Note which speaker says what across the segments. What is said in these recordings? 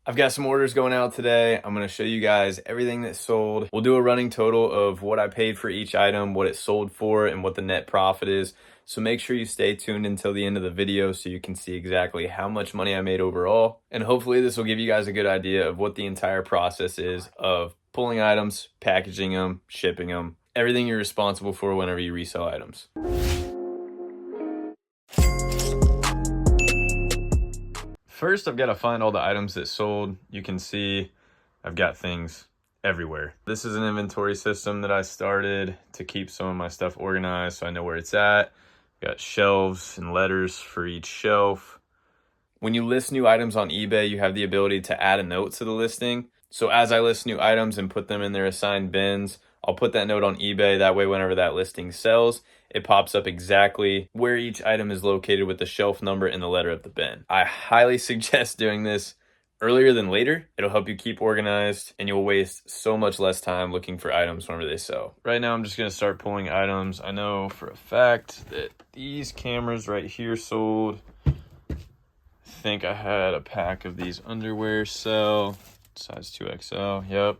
Speaker 1: I've got some orders going out today. I'm gonna show you guys everything that sold. We'll do a running total of what I paid for each item, what it sold for, and what the net profit is. So make sure you stay tuned until the end of the video so you can see exactly how much money I made overall. And hopefully this will give you guys a good idea of what the entire process is of pulling items, packaging them, shipping them, everything you're responsible for whenever you resell items. First, I've got to find all the items that sold. You can see I've got things everywhere. This is an inventory system that I started to keep some of my stuff organized so I know where it's at. Got shelves and letters for each shelf. When you list new items on eBay, you have the ability to add a note to the listing. So as I list new items and put them in their assigned bins, I'll put that note on eBay. That way, whenever that listing sells, it pops up exactly where each item is located with the shelf number and the letter of the bin. I highly suggest doing this earlier than later. It'll help you keep organized and you'll waste so much less time looking for items whenever they sell. Right now, I'm just gonna start pulling items. I know for a fact that these cameras right here sold. I think I had a pack of these underwear sell, size 2XL, yep.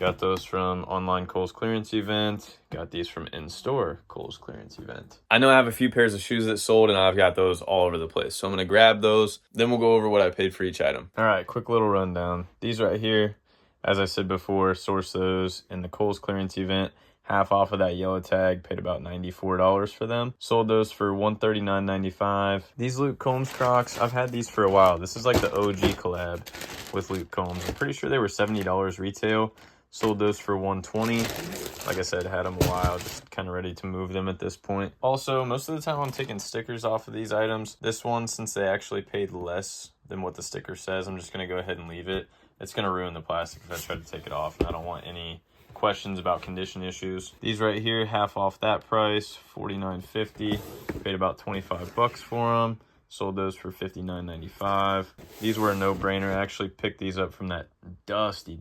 Speaker 1: Got those from online Kohl's clearance event. Got these from in-store Kohl's clearance event. I know I have a few pairs of shoes that sold and I've got those all over the place. So I'm gonna grab those, then we'll go over what I paid for each item. All right, quick little rundown. These right here, as I said before, sourced those in the Kohl's clearance event. Half off of that yellow tag, paid about $94 for them. Sold those for $139.95. These Luke Combs Crocs, I've had these for a while. This is like the OG collab with Luke Combs. I'm pretty sure they were $70 retail. Sold those for $120. Like I said, had them a while, just kind of ready to move them at this point. Also, most of the time I'm taking stickers off of these items. This one, since they actually paid less than what the sticker says, I'm just gonna go ahead and leave it. It's gonna ruin the plastic if I try to take it off, and I don't want any questions about condition issues. These right here, half off that price, $49.50. Paid about 25 bucks for them. Sold those for $59.95. These were a no-brainer. I actually picked these up from that dusty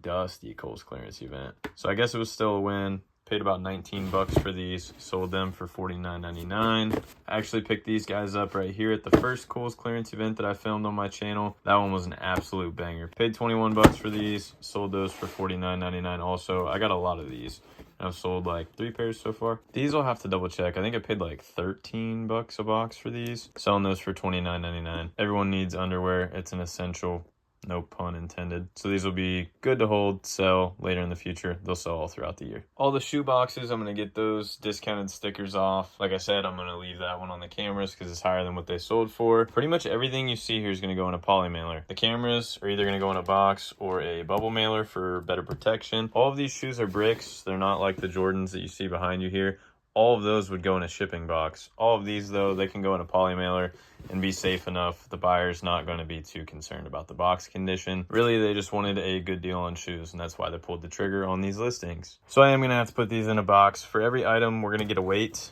Speaker 1: Kohl's clearance event. So I guess it was still a win. Paid about 19 bucks for these. Sold them for $49.99. I actually picked these guys up right here at the first Kohl's clearance event that I filmed on my channel. That one was an absolute banger. Paid 21 bucks for these. Sold those for $49.99 also. I got a lot of these. I've sold like 3 pairs so far. These I'll have to double check. I think I paid like 13 bucks a box for these. Selling those for $29.99. Everyone needs underwear. It's an essential. No pun intended. So these will be good to hold, sell later in the future. They'll sell all throughout the year. All the shoe boxes, I'm going to get those discounted stickers off. Like I said, I'm going to leave that one on the cameras because it's higher than what they sold for. Pretty much everything you see here is going to go in a poly mailer. The cameras are either going to go in a box or a bubble mailer for better protection. All of these shoes are bricks. They're not like the Jordans that you see behind you here. All of those would go in a shipping box. All of these, though, they can go in a poly mailer and be safe enough. The buyer's not going to be too concerned about the box condition. Really, they just wanted a good deal on shoes, and that's why they pulled the trigger on these listings. So I am going to have to put these in a box. For every item, we're going to get a weight.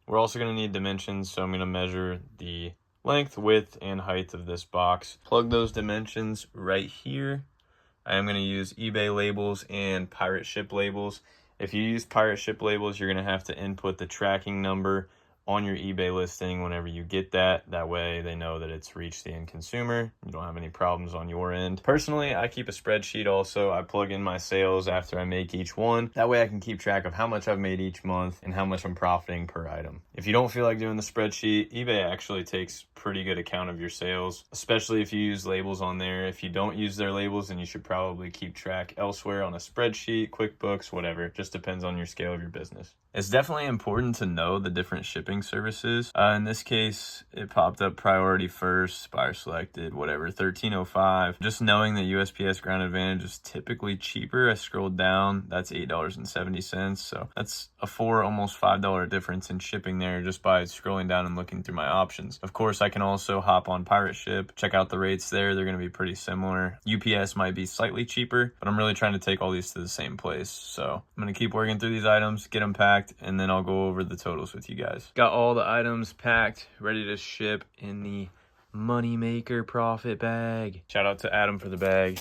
Speaker 1: We're also going to need dimensions, so I'm going to measure the length, width, and height of this box. Plug those dimensions right here. I am going to use eBay labels and pirate ship labels. If you use pirate ship labels, you're going to have to input the tracking number on your eBay listing whenever you get that. That way they know that it's reached the end consumer. You don't have any problems on your end. Personally, I keep a spreadsheet also. I plug in my sales after I make each one. That way I can keep track of how much I've made each month and how much I'm profiting per item. If you don't feel like doing the spreadsheet, eBay actually takes pretty good account of your sales, especially if you use labels on there. If you don't use their labels, then you should probably keep track elsewhere on a spreadsheet, QuickBooks, whatever. It just depends on your scale of your business. It's definitely important to know the different shipping services. In this case, it popped up priority first, buyer selected, whatever, $13.05. Just knowing that USPS Ground Advantage is typically cheaper, I scrolled down, that's $8.70. So that's a almost $5 difference in shipping there just by scrolling down and looking through my options. Of course, I can also hop on Pirate Ship, check out the rates there. They're going to be pretty similar. UPS might be slightly cheaper, but I'm really trying to take all these to the same place. So I'm going to keep working through these items, get them packed, and then I'll go over the totals with you guys. Got all the items packed, ready to ship in the Moneymaker profit bag. Shout out to Adam for the bag.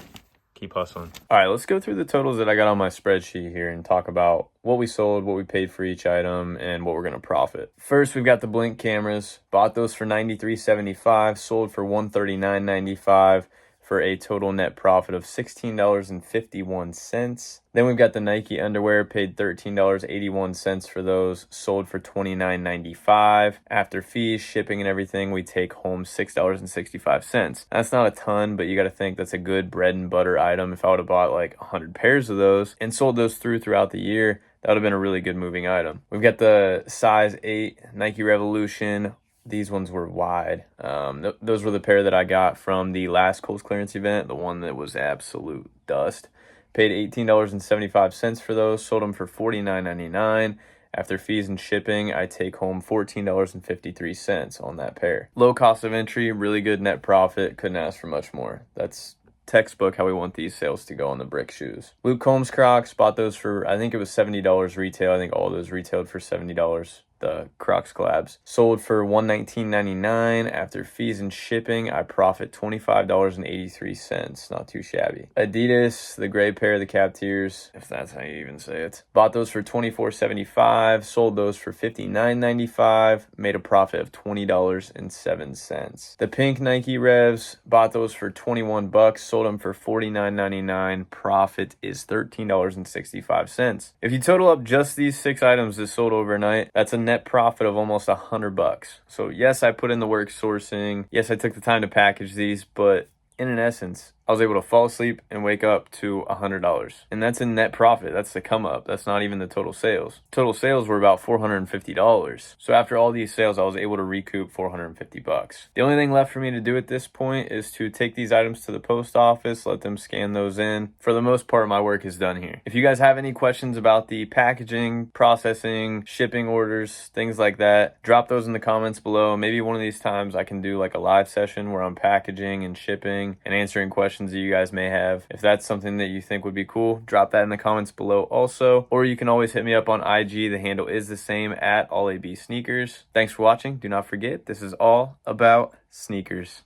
Speaker 1: keep hustling. All right, let's go through the totals that I got on my spreadsheet here and talk about what we sold, what we paid for each item, and what we're gonna profit. First, we've got the Blink cameras. Bought those for $93.75, sold for $139.95 for a total net profit of $16.51. Then we've got the Nike underwear, paid $13.81 for those, sold for $29.95. After fees, shipping, and everything, we take home $6.65. That's not a ton, but you got to think that's a good bread and butter item. If I would have bought like 100 pairs of those and sold those throughout the year, that would have been a really good moving item. We've got the size 8 Nike Revolution. These ones were wide. Those were the pair that I got from the last Kohl's clearance event, the one that was absolute dust. Paid $18.75 for those, sold them for $49.99. After fees and shipping, I take home $14.53 on that pair. Low cost of entry, really good net profit. Couldn't ask for much more. That's textbook how we want these sales to go on the brick shoes. Luke Combs Crocs, bought those for, I think it was $70 retail. I think all those retailed for $70. The Crocs collabs. Sold for $119.99. After fees and shipping, I profit $25.83. Not too shabby. Adidas, the gray pair, the cap tiers, if that's how you even say it. Bought those for $24.75. Sold those for $59.95. Made a profit of $20.07. The pink Nike Revs, bought those for $21. Sold them for $49.99. Profit is $13.65. If you total up just these 6 items that sold overnight, that's a net profit of almost $100. So yes, I put in the work sourcing. Yes, I took the time to package these, but in an essence, I was able to fall asleep and wake up to $100. And that's a net profit. That's the come up. That's not even the total sales. Total sales were about $450. So after all these sales, I was able to recoup $450. The only thing left for me to do at this point is to take these items to the post office, let them scan those in. For the most part, my work is done here. If you guys have any questions about the packaging, processing, shipping orders, things like that, drop those in the comments below. Maybe one of these times I can do like a live session where I'm packaging and shipping and answering questions that you guys may have. If that's something that you think would be cool, drop that in the comments below also. Or you can always hit me up on IG. The handle is the same, at AllABSneakers. Thanks for watching. Do not forget, this is all about sneakers.